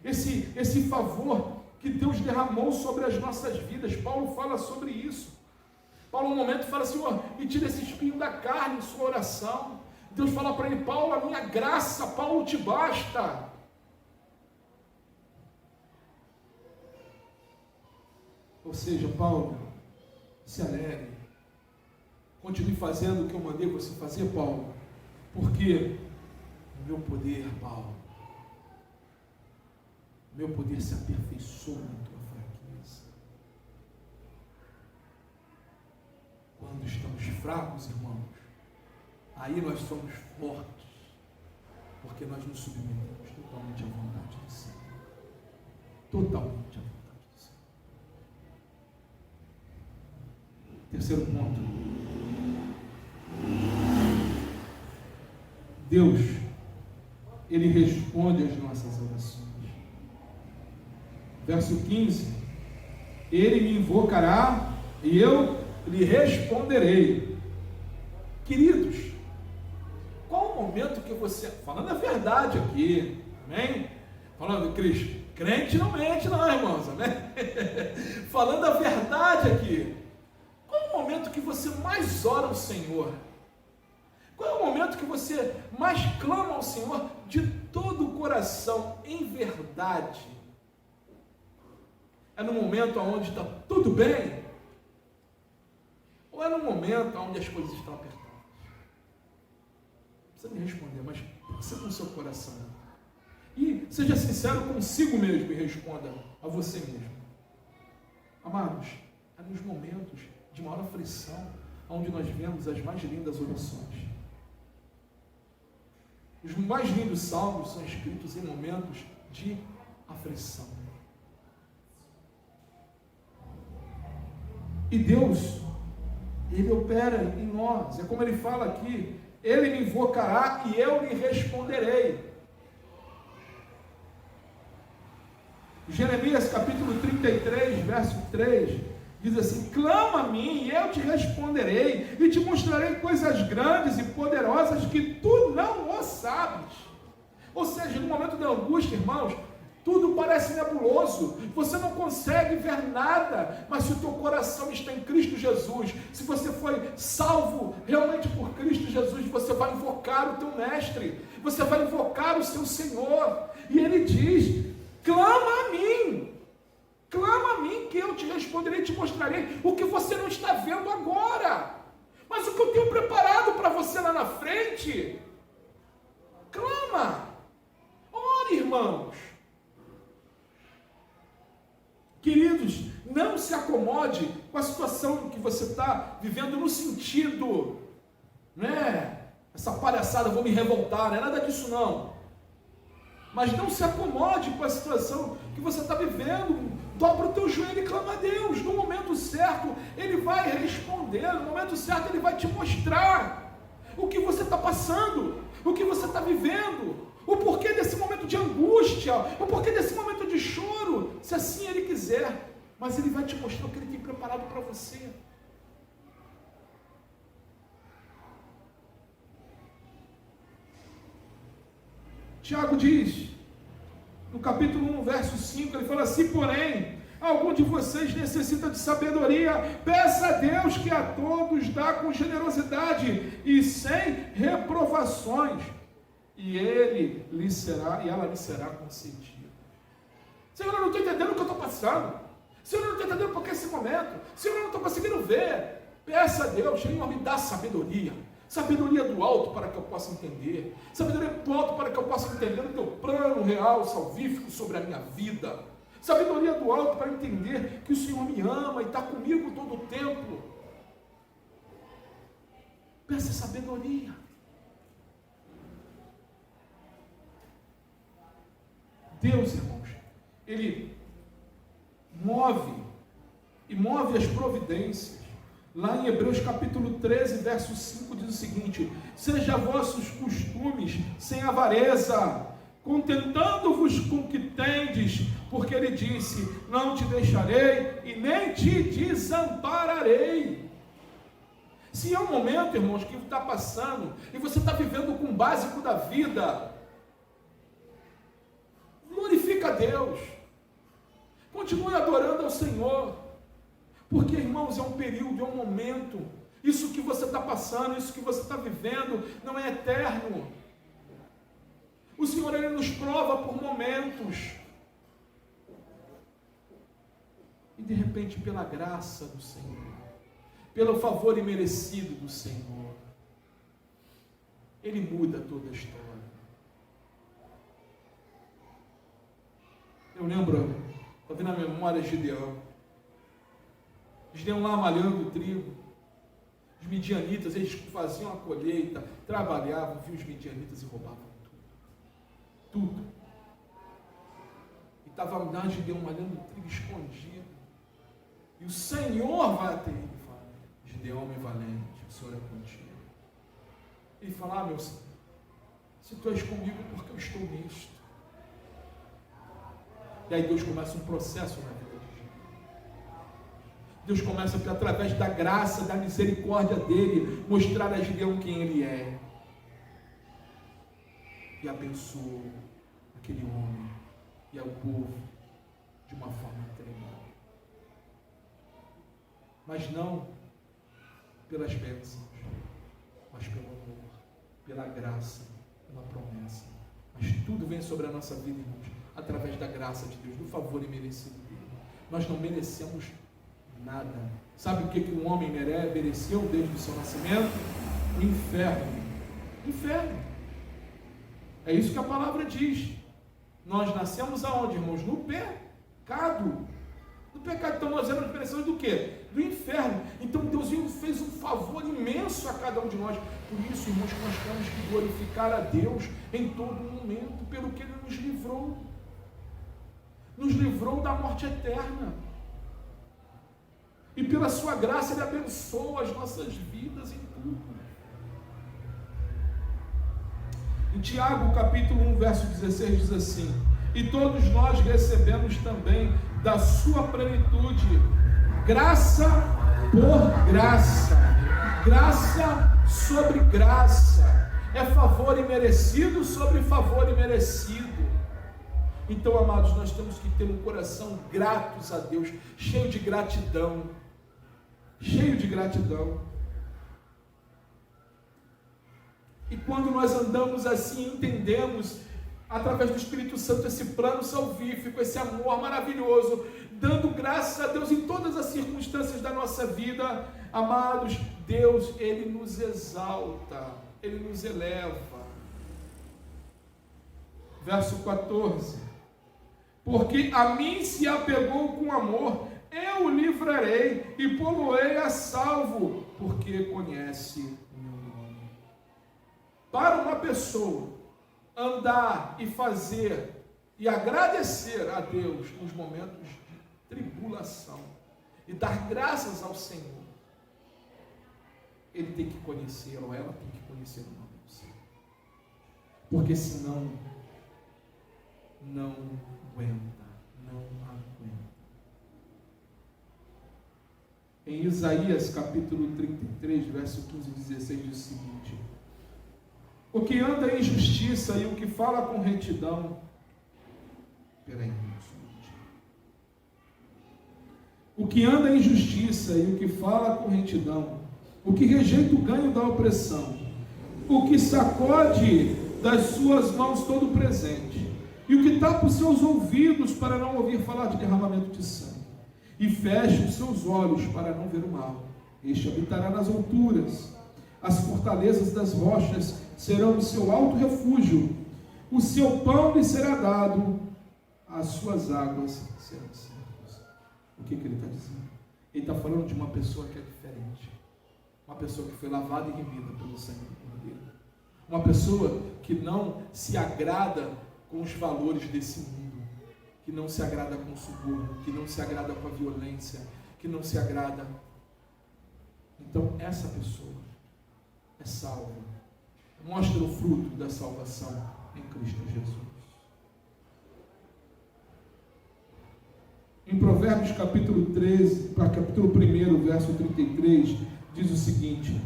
Esse favor que Deus derramou sobre as nossas vidas. Paulo fala sobre isso. Paulo, no momento, fala: Senhor, me tira esse espinho da carne em sua oração. Deus fala para ele: Paulo, a minha graça, Paulo, te basta. Ou seja, Paulo, se alegre. Continue fazendo o que eu mandei você fazer, Paulo. Porque o meu poder, Paulo, o meu poder se aperfeiçoa na tua fraqueza. Quando estamos fracos, irmãos, aí nós somos fortes, porque nós nos submetemos totalmente à vontade do Senhor. Totalmente à vontade do Senhor. Terceiro ponto. Deus, Ele responde às nossas orações. Verso 15: Ele me invocará e eu lhe responderei. Queridos, qual o momento que você, falando a verdade aqui, amém? Falando, Cristo, crente não mente não, irmãos, amém? Falando a verdade aqui, qual o momento que você mais ora ao Senhor? Qual é o momento que você mais clama ao Senhor de todo o coração, em verdade? É no momento onde está tudo bem? Ou é no momento onde as coisas estão apertadas? Não precisa me responder, mas pensa no seu coração. E seja sincero consigo mesmo e responda a você mesmo. Amados, é nos momentos de maior aflição onde nós vemos as mais lindas orações. Os mais lindos salmos são escritos em momentos de aflição. E Deus, Ele opera em nós. É como Ele fala aqui: Ele me invocará e eu lhe responderei. Jeremias capítulo 33, verso 3, diz assim: clama a mim e eu te responderei, e te mostrarei coisas grandes e poderosas que tu não o sabes. Ou seja, no momento da angústia, irmãos, tudo parece nebuloso, você não consegue ver nada, mas se o teu coração está em Cristo Jesus, se você foi salvo realmente por Cristo Jesus, você vai invocar o teu mestre, você vai invocar o seu Senhor, e Ele diz: clama a mim que eu te responderei e te mostrarei o que você não está vendo agora, mas o que eu tenho preparado para você lá na frente. Clama, ore, irmãos. Queridos, não se acomode com a situação que você está vivendo no sentido, né? Essa palhaçada, vou me revoltar, não é nada disso não. Mas não se acomode com a situação que você está vivendo. Dobra o teu joelho e clama a Deus. No momento certo, Ele vai responder. No momento certo, Ele vai te mostrar o que você está passando, o que você está vivendo, o porquê desse momento de angústia, o porquê desse momento de choro, se assim Ele quiser. Mas Ele vai te mostrar o que Ele tem preparado para você. Tiago diz, no capítulo 1, verso 5, ele fala: se porém algum de vocês necessita de sabedoria, peça a Deus, que a todos dá com generosidade e sem reprovações, e ela lhe será concedida. Senhor, eu não estou entendendo o que eu estou passando. Senhor, eu não estou entendendo por que esse momento. Senhor, eu não estou conseguindo ver. Peça a Deus: Senhor, me dá sabedoria. Sabedoria do alto para que eu possa entender. Sabedoria do alto para que eu possa entender o teu plano real, salvífico sobre a minha vida. Sabedoria do alto para entender que o Senhor me ama e está comigo todo o tempo. Peça sabedoria. Deus, irmãos, Ele move as providências. Lá em Hebreus capítulo 13, verso 5, diz o seguinte: seja vossos costumes sem avareza, contentando-vos com o que tendes, porque Ele disse: não te deixarei e nem te desampararei. Se é um momento, irmãos, que está passando e você está vivendo com o básico da vida, glorifica a Deus. Continue adorando ao Senhor, porque, irmãos, é um período, é um momento. Isso que você está passando, isso que você está vivendo, não é eterno. O Senhor, Ele nos prova por momentos. E de repente, pela graça do Senhor, pelo favor imerecido do Senhor, Ele muda toda a história. Eu lembro, está vendo na memória Gideão. Gideão lá malhando o trigo. Os midianitas, eles faziam a colheita, trabalhavam, viam os midianitas e roubavam tudo. Tudo. E estava lá Gideão malhando o trigo escondido. E o Senhor vai até ele e fala: Gideão, homem valente, o Senhor é contigo. Ele fala: meu Senhor, se tu és comigo, porque eu estou nisto. E aí Deus começa um processo na vida de Gideão. Deus começa, através da graça, da misericórdia dele, mostrar a Gideão quem ele é. E abençoou aquele homem e ao povo de uma forma tremenda. Mas não pelas bênçãos, mas pelo amor, pela graça, pela promessa. Mas tudo vem sobre a nossa vida, irmãos, através da graça de Deus, do favor imerecido dele. Nós não merecemos nada. Sabe o que um homem mereceu desde o seu nascimento? O inferno. Inferno. É isso que a palavra diz. Nós nascemos aonde, irmãos? No pecado. No pecado. Então nós éramos merecedores do quê? Do inferno. Então Deus fez um favor imenso a cada um de nós. Por isso, irmãos, que nós temos que glorificar a Deus em todo momento, pelo que Ele nos livrou. Nos livrou da morte eterna. E pela sua graça Ele abençoa as nossas vidas em tudo. Em Tiago, capítulo 1, verso 16, diz assim: e todos nós recebemos também da sua plenitude, graça por graça, graça sobre graça, é favor imerecido sobre favor imerecido. Então, amados, nós temos que ter um coração gratos a Deus, cheio de gratidão, cheio de gratidão. E quando nós andamos assim, entendemos, através do Espírito Santo, esse plano salvífico, esse amor maravilhoso, dando graças a Deus em todas as circunstâncias da nossa vida, amados, Deus, Ele nos exalta, Ele nos eleva. Verso 14: porque a mim se apegou com amor, eu o livrarei e pô-lo-ei a salvo, porque conhece o meu nome. Para uma pessoa andar e fazer e agradecer a Deus nos momentos de tribulação e dar graças ao Senhor, ele tem que conhecer, ou ela tem que conhecer o nome do Senhor, porque senão não aguenta. Em Isaías capítulo 33, verso 15 e 16 diz o seguinte: o que anda em justiça e o que fala com retidão. O que anda em justiça e o que fala com retidão, o que rejeita o ganho da opressão, o que sacode das suas mãos todo o presente, e o que tapa os seus ouvidos para não ouvir falar de derramamento de sangue, e fecha os seus olhos para não ver o mal, este habitará nas alturas. As fortalezas das rochas serão o seu alto refúgio, o seu pão lhe será dado, as suas águas serão certas. O que ele está dizendo? Ele está falando de uma pessoa que é diferente, uma pessoa que foi lavada e remida pelo sangue do Cordeiro, uma pessoa que não se agrada com os valores desse mundo, que não se agrada com o suborno, que não se agrada com a violência, que não se agrada. Então essa pessoa é salva, mostra o fruto da salvação em Cristo Jesus. Em Provérbios capítulo 1, verso 33, diz o seguinte: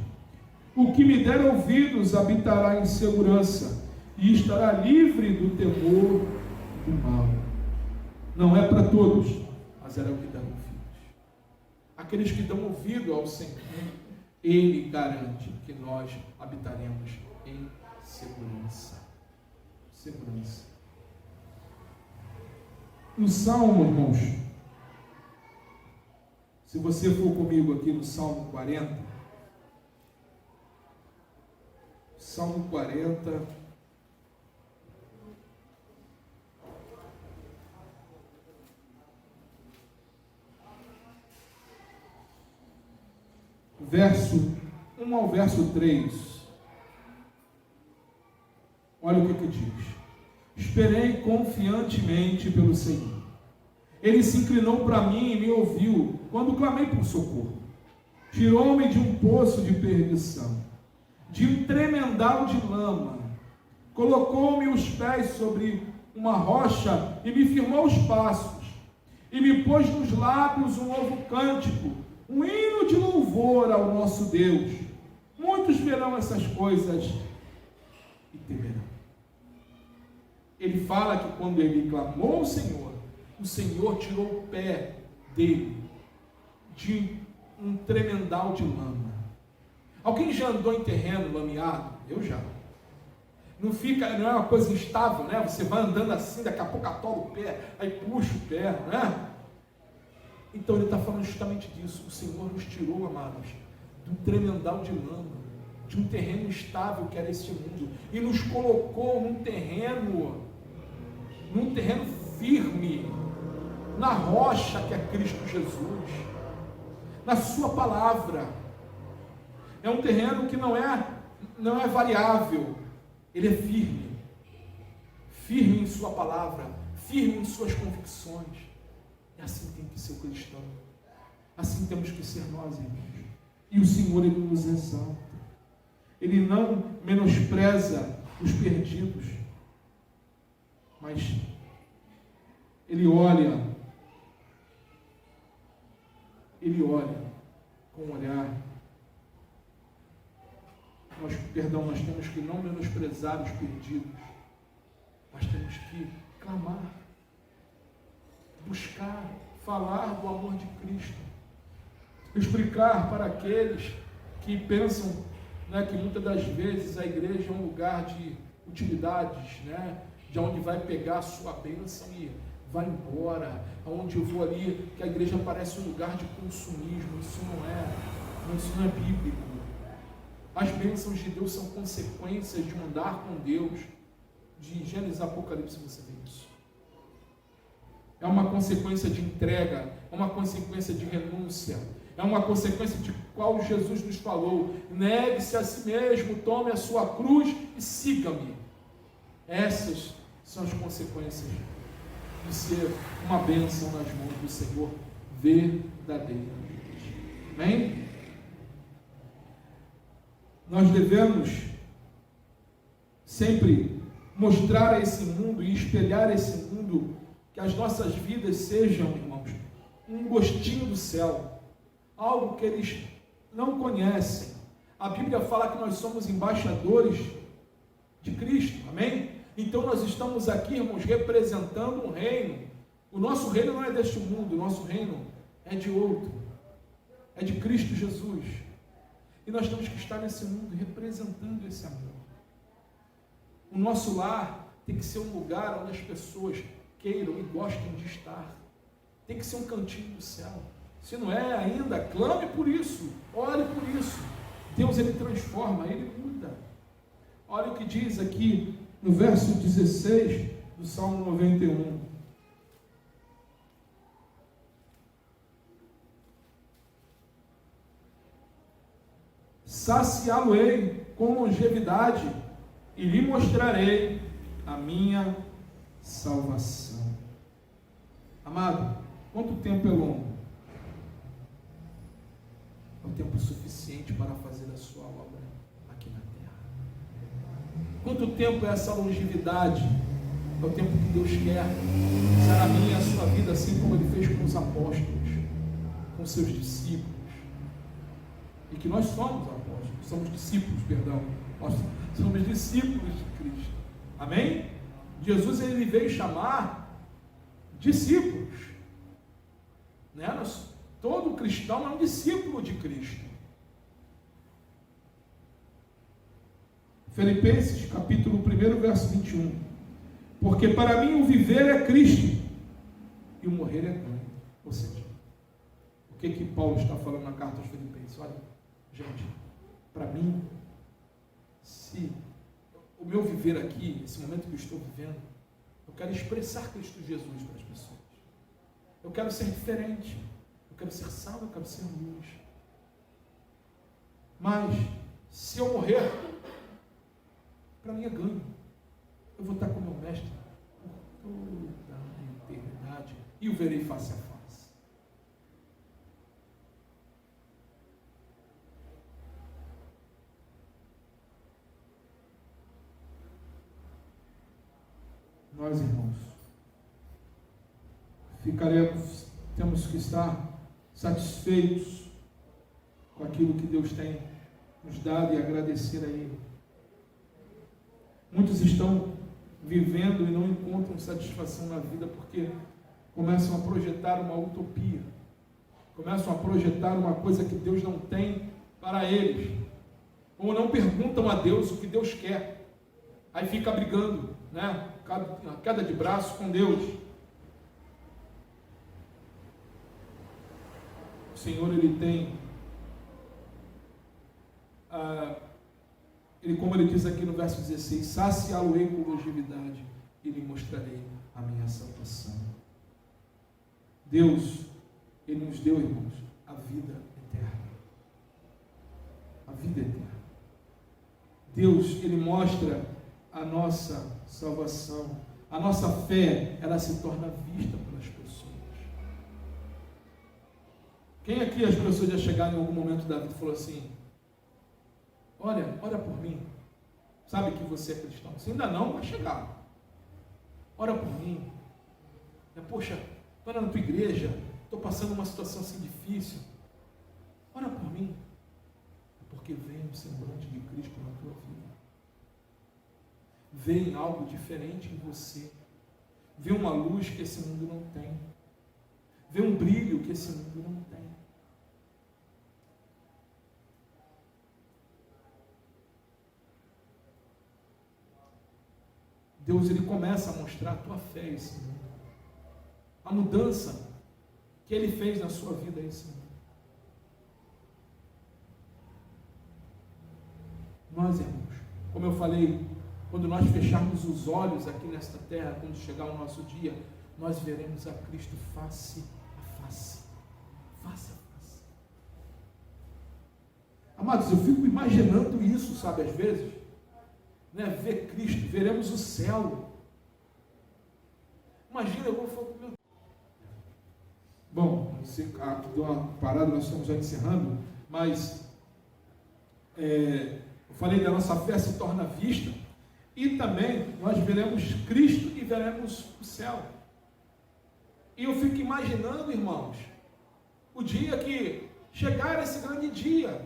o que me der ouvidos habitará em segurança e estará livre do temor do mal. Não é para todos, miserável é o que dá ouvidos. Aqueles que dão ouvido ao Senhor, Ele garante que nós habitaremos em segurança. Segurança. No Salmo, irmãos, se você for comigo aqui no Salmo 40, Salmo 40, verso 1 ao verso 3, olha o que diz: esperei confiantemente pelo Senhor, Ele se inclinou para mim e me ouviu, quando clamei por socorro, tirou-me de um poço de perdição, de um tremendal de lama, colocou-me os pés sobre uma rocha e me firmou os passos, e me pôs nos lábios um novo cântico, um hino de louvor ao nosso Deus. Muitos verão essas coisas e temerão. Ele fala que quando ele clamou ao Senhor, o Senhor tirou o pé dele de um tremendal de lama. Alguém já andou em terreno lameado? Eu já. Não é uma coisa instável, né? Você vai andando assim, daqui a pouco atola o pé, aí puxa o pé, né? Então ele está falando justamente disso. O Senhor nos tirou, amados, de um tremendal de lama, de um terreno instável que era este mundo, e nos colocou num terreno firme, na rocha que é Cristo Jesus, na sua palavra. É um terreno que não é variável, ele é firme em sua palavra, firme em suas convicções. E assim tem que ser o cristão, assim temos que ser nós, irmãos. E o Senhor, Ele nos exalta, Ele não menospreza os perdidos, mas Ele olha com um olhar. Nós temos que não menosprezar os perdidos, mas temos que clamar, buscar, falar do amor de Cristo, explicar para aqueles que pensam, né, que muitas das vezes a igreja é um lugar de utilidades, né, de onde vai pegar a sua bênção e vai embora, aonde eu vou ali, que a igreja parece um lugar de consumismo. Isso não é bíblico. As bênçãos de Deus são consequências de um andar com Deus. De Gênesis a Apocalipse você vê isso. É uma consequência de entrega, é uma consequência de renúncia, é uma consequência de qual Jesus nos falou: negue-se a si mesmo, tome a sua cruz e siga-me. Essas são as consequências de ser uma bênção nas mãos do Senhor verdadeiramente. Amém? Nós devemos sempre mostrar a esse mundo e espelhar esse mundo, que as nossas vidas sejam, irmãos, um gostinho do céu, algo que eles não conhecem. A Bíblia fala que nós somos embaixadores de Cristo, amém? Então nós estamos aqui, irmãos, representando um reino. O nosso reino não é deste mundo, o nosso reino é de outro, é de Cristo Jesus. E nós temos que estar nesse mundo representando esse amor. O nosso lar tem que ser um lugar onde as pessoas queiram e gostem de estar. Tem que ser um cantinho do céu. Se não é ainda, clame por isso, ore por isso. Deus, Ele transforma, Ele muda. Olha o que diz aqui no verso 16 do Salmo 91. Saciá-lo-ei com longevidade e lhe mostrarei a minha salvação. Amado, quanto tempo é longo? É o tempo suficiente para fazer a sua obra aqui na terra. Quanto tempo é essa longevidade? É o tempo que Deus quer usar a minha e a sua vida, assim como Ele fez com os apóstolos, com seus discípulos. E que nós somos apóstolos, somos discípulos, perdão. Nós somos discípulos de Cristo. Amém? Jesus, Ele veio chamar discípulos. né? Todo cristão é um discípulo de Cristo. Filipenses, capítulo 1, verso 21. Porque para mim o viver é Cristo e o morrer é ganho. Ou seja, o que Paulo está falando na carta aos Filipenses? Olha, gente, para mim, se o meu viver aqui, esse momento que eu estou vivendo, eu quero expressar Cristo Jesus para as pessoas. Eu quero ser diferente. Eu quero ser sal, eu quero ser luz. Mas, se eu morrer, para mim é ganho. Eu vou estar com o meu mestre por toda a eternidade e o verei face a face. Nós, irmãos, temos que estar satisfeitos com aquilo que Deus tem nos dado e agradecer a Ele. Muitos estão vivendo e não encontram satisfação na vida porque começam a projetar uma utopia, começam a projetar uma coisa que Deus não tem para eles, ou não perguntam a Deus o que Deus quer, aí fica brigando, né? Queda de braço com Deus. O Senhor, Ele tem como Ele diz aqui no verso 16, saciá-lo-ei com longevidade e lhe mostrarei a minha salvação. Deus, Ele nos deu, irmãos, a vida eterna. A vida eterna. Deus, Ele mostra a nossa salvação. A nossa fé, ela se torna vista pelas pessoas. Quem aqui as pessoas já chegaram em algum momento da vida e falou assim: olha, ora por mim, sabe que você é cristão? Você ainda não vai chegar. Ora por mim. Poxa, estou na tua igreja, estou passando uma situação assim difícil. Ora por mim. Porque vem o semblante de Cristo na tua vida. Vem algo diferente em você. Vê uma luz que esse mundo não tem. Vê um brilho que esse mundo não tem. Deus, Ele começa a mostrar a tua fé a esse mundo. A mudança que Ele fez na sua vida a esse mundo. Nós, irmãos, como eu falei, quando nós fecharmos os olhos aqui nesta terra, quando chegar o nosso dia, nós veremos a Cristo face a face. Face a face. Amados, eu fico imaginando isso, sabe, às vezes, né? Ver Cristo, veremos o céu. Imagina, eu vou falar com meu... Bom, aqui deu uma parada, nós estamos já encerrando, mas eu falei da nossa fé se torna vista, e também nós veremos Cristo e veremos o céu. E eu fico imaginando, irmãos, o dia que chegar esse grande dia,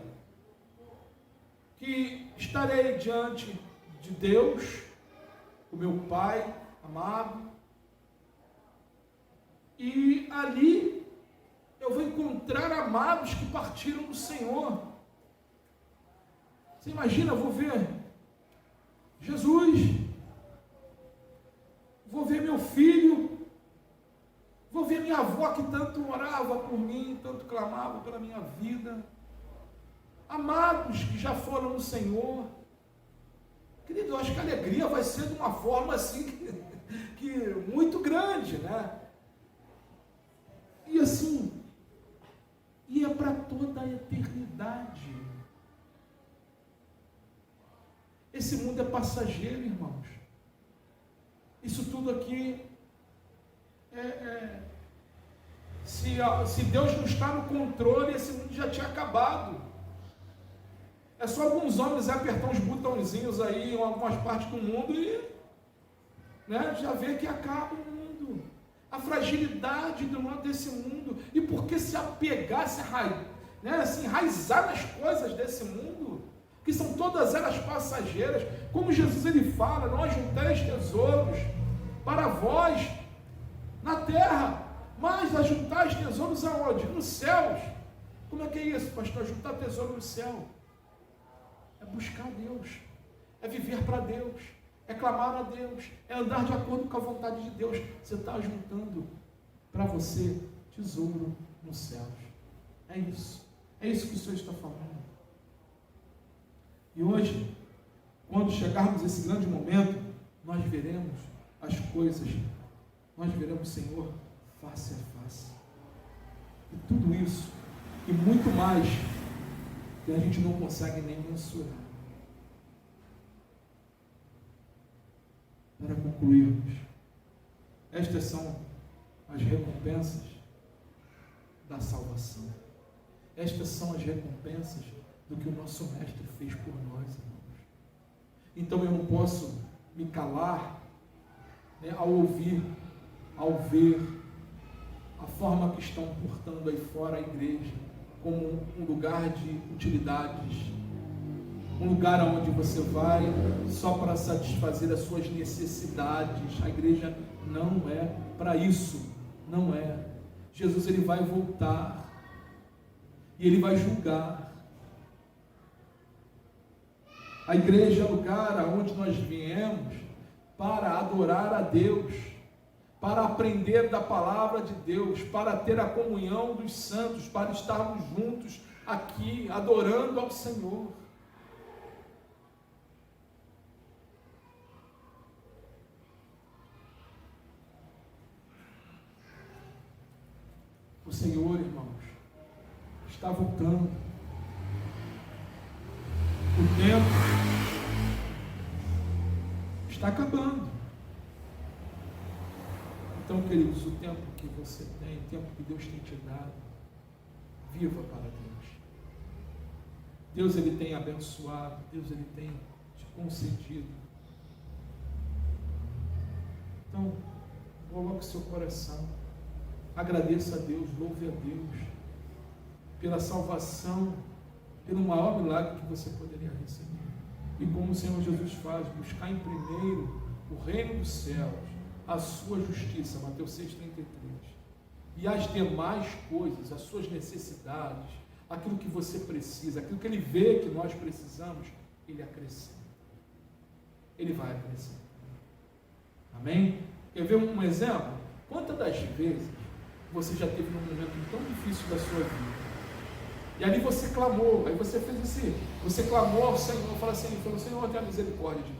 que estarei diante de Deus, o meu Pai amado, e ali eu vou encontrar amados que partiram do Senhor. Você imagina, eu vou ver Jesus, vou ver meu filho, vou ver minha avó que tanto orava por mim, tanto clamava pela minha vida, amados que já foram no Senhor. Querido, eu acho que a alegria vai ser de uma forma assim, que muito grande, né? E assim, e é para toda a eternidade. Esse mundo é passageiro, irmãos. Isso tudo aqui se Deus não está no controle, esse mundo já tinha acabado. É só alguns homens apertar uns botãozinhos aí em algumas partes do mundo e, né, já vê que acaba o mundo. A fragilidade desse mundo. E por que se apegar, se enraizar nas coisas desse mundo? Que são todas elas passageiras. Como Jesus ele fala, nós juntais tesouros para vós na terra. Mas ajuntar tesouros aonde? Nos céus. Como é que é isso, pastor? Juntar tesouro no céu é buscar a Deus, é viver para Deus, é clamar a Deus, é andar de acordo com a vontade de Deus. Você está juntando para você tesouro nos céus. É isso que o Senhor está falando. E hoje, quando chegarmos a esse grande momento, nós veremos as coisas, nós veremos o Senhor face a face. E tudo isso, e muito mais, que a gente não consegue nem mensurar. Para concluirmos, estas são as recompensas da salvação. Estas são as recompensas do que o nosso Mestre fez por nós, irmãos. Então eu não posso me calar, né, ao ouvir, ao ver a forma que estão portando aí fora a igreja como um lugar de utilidades, um lugar onde você vai só para satisfazer as suas necessidades. A igreja não é para isso, não é. Jesus, ele vai voltar e ele vai julgar. A igreja é o lugar aonde nós viemos para adorar a Deus, para aprender da palavra de Deus, para ter a comunhão dos santos, para estarmos juntos aqui, adorando ao Senhor. O Senhor, irmãos, está voltando. O tempo está acabando. Então, queridos, o tempo que você tem, o tempo que Deus tem te dado, viva para Deus. Deus, ele tem abençoado, Deus, ele tem te concedido. Então, coloque seu coração, agradeça a Deus, louve a Deus pela salvação, pelo maior milagre que você poderia receber. E como o Senhor Jesus faz, buscar em primeiro o reino dos céus, a sua justiça, Mateus 6,33, e as demais coisas, as suas necessidades, aquilo que você precisa, aquilo que Ele vê que nós precisamos, Ele acrescenta. Ele vai acrescentar. Amém? Quer ver um exemplo? Quantas das vezes você já teve num momento tão difícil da sua vida, e ali você clamou, aí você fez assim, você clamou ao Senhor, falou assim, Senhor, tenha misericórdia de mim,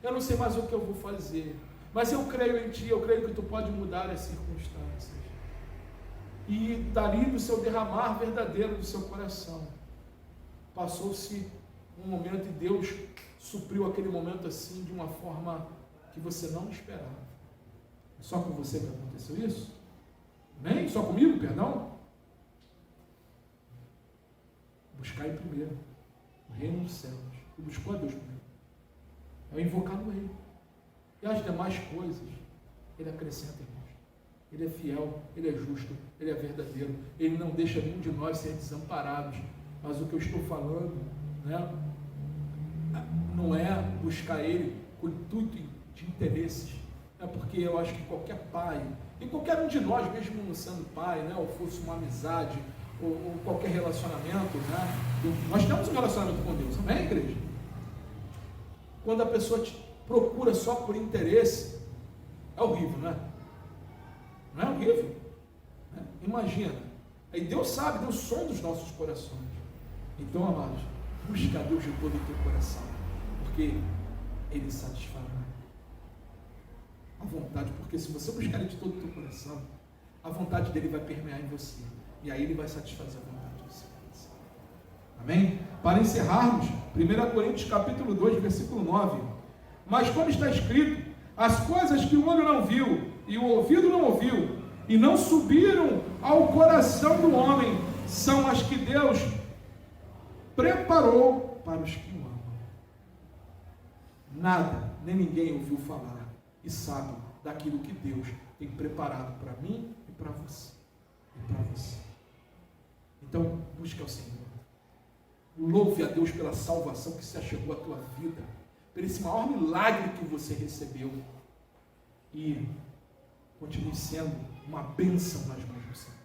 eu não sei mais o que eu vou fazer, mas eu creio em Ti, eu creio que Tu pode mudar as circunstâncias. E dali do seu derramar verdadeiro do seu coração, passou-se um momento e Deus supriu aquele momento assim, de uma forma que você não esperava. É só com você que aconteceu isso? Nem só comigo, perdão? Buscar em primeiro o reino dos céus. E buscou a Deus primeiro. É o invocar no Ele. E as demais coisas, Ele acrescenta, irmãos. Ele é fiel, Ele é justo, Ele é verdadeiro. Ele não deixa nenhum de nós ser desamparados. Mas o que eu estou falando, né, não é buscar Ele com intuito de interesses. É porque eu acho que qualquer pai, e qualquer um de nós, mesmo não sendo pai, né, ou fosse uma amizade, ou qualquer relacionamento, né, nós temos um relacionamento com Deus, amém, igreja? Quando a pessoa te procura só por interesse, é horrível, não é? Não é horrível? Né? Imagina. Aí Deus sabe, Deus sonda os nossos corações. Então, amados, busca a Deus de todo o teu coração, porque Ele satisfará a vontade, porque se você buscar Ele de todo o teu coração, a vontade dEle vai permear em você, e aí Ele vai satisfazer a vontade do seu coração. Amém? Para encerrarmos, 1 Coríntios capítulo 2, versículo 9, mas como está escrito, as coisas que o olho não viu, e o ouvido não ouviu, e não subiram ao coração do homem, são as que Deus preparou para os que o amam. Nada, nem ninguém ouviu falar e sabe daquilo que Deus tem preparado para mim e para você. E para você. Então, busque ao Senhor. Louve a Deus pela salvação que se achegou à tua vida, por esse maior milagre que você recebeu. E continue sendo uma bênção nas mãos do Senhor.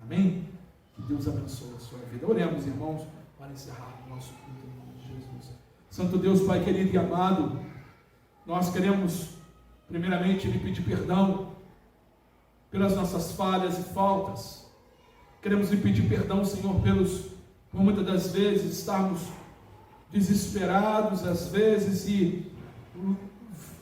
Amém? Que Deus abençoe a sua vida. Oremos, irmãos, para encerrar o nosso culto em nome de Jesus. Santo Deus, Pai querido e amado, nós queremos primeiramente lhe pedir perdão pelas nossas falhas e faltas. Queremos lhe pedir perdão, Senhor, por muitas das vezes estarmos desesperados, às vezes, e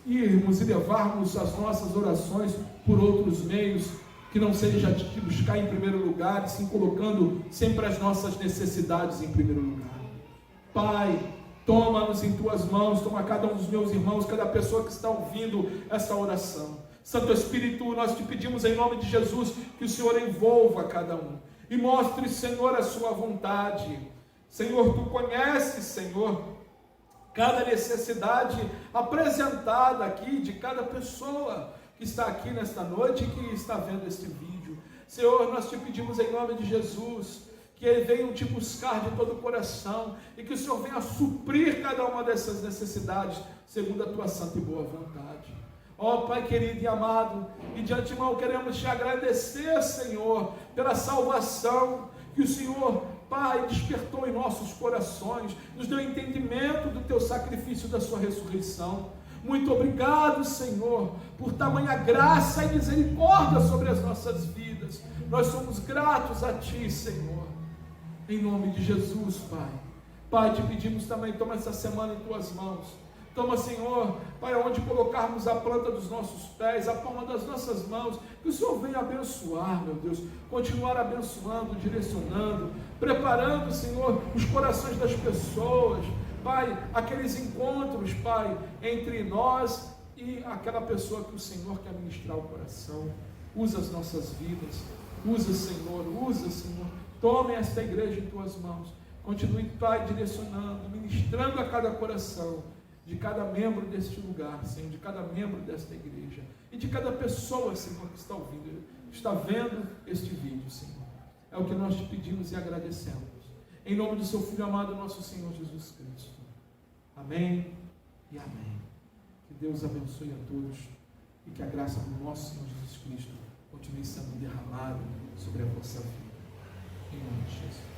irmos e levarmos as nossas orações por outros meios, que não seja de buscar em primeiro lugar, e sim colocando sempre as nossas necessidades em primeiro lugar. Pai, toma-nos em tuas mãos, toma cada um dos meus irmãos, cada pessoa que está ouvindo essa oração. Santo Espírito, nós te pedimos em nome de Jesus que o Senhor envolva cada um e mostre, Senhor, a sua vontade. Senhor, tu conheces, Senhor, cada necessidade apresentada aqui de cada pessoa que está aqui nesta noite e que está vendo este vídeo. Senhor, nós te pedimos em nome de Jesus que Ele venha te buscar de todo o coração e que o Senhor venha suprir cada uma dessas necessidades segundo a tua santa e boa vontade. Ó Pai querido e amado, e de antemão queremos te agradecer, Senhor, pela salvação que o Senhor, Pai, despertou em nossos corações, nos deu entendimento do teu sacrifício, da sua ressurreição. Muito obrigado, Senhor, por tamanha graça e misericórdia sobre as nossas vidas. Nós somos gratos a Ti, Senhor, em nome de Jesus, Pai. Pai, te pedimos também, toma essa semana em Tuas mãos. Toma, Senhor, Pai, onde colocarmos a planta dos nossos pés, a palma das nossas mãos, que o Senhor venha abençoar, meu Deus, continuar abençoando, direcionando, preparando, Senhor, os corações das pessoas, Pai, aqueles encontros, Pai, entre nós e aquela pessoa que o Senhor quer ministrar o coração. Usa as nossas vidas, usa, Senhor, tome esta igreja em Tuas mãos, continue, Pai, direcionando, ministrando a cada coração, de cada membro deste lugar, Senhor, de cada membro desta igreja, e de cada pessoa, Senhor, que está ouvindo, que está vendo este vídeo, Senhor. É o que nós te pedimos e agradecemos. Em nome do seu Filho amado, nosso Senhor Jesus Cristo. Amém e amém. Que Deus abençoe a todos e que a graça do nosso Senhor Jesus Cristo continue sendo derramada sobre a vossa vida. Em nome de Jesus.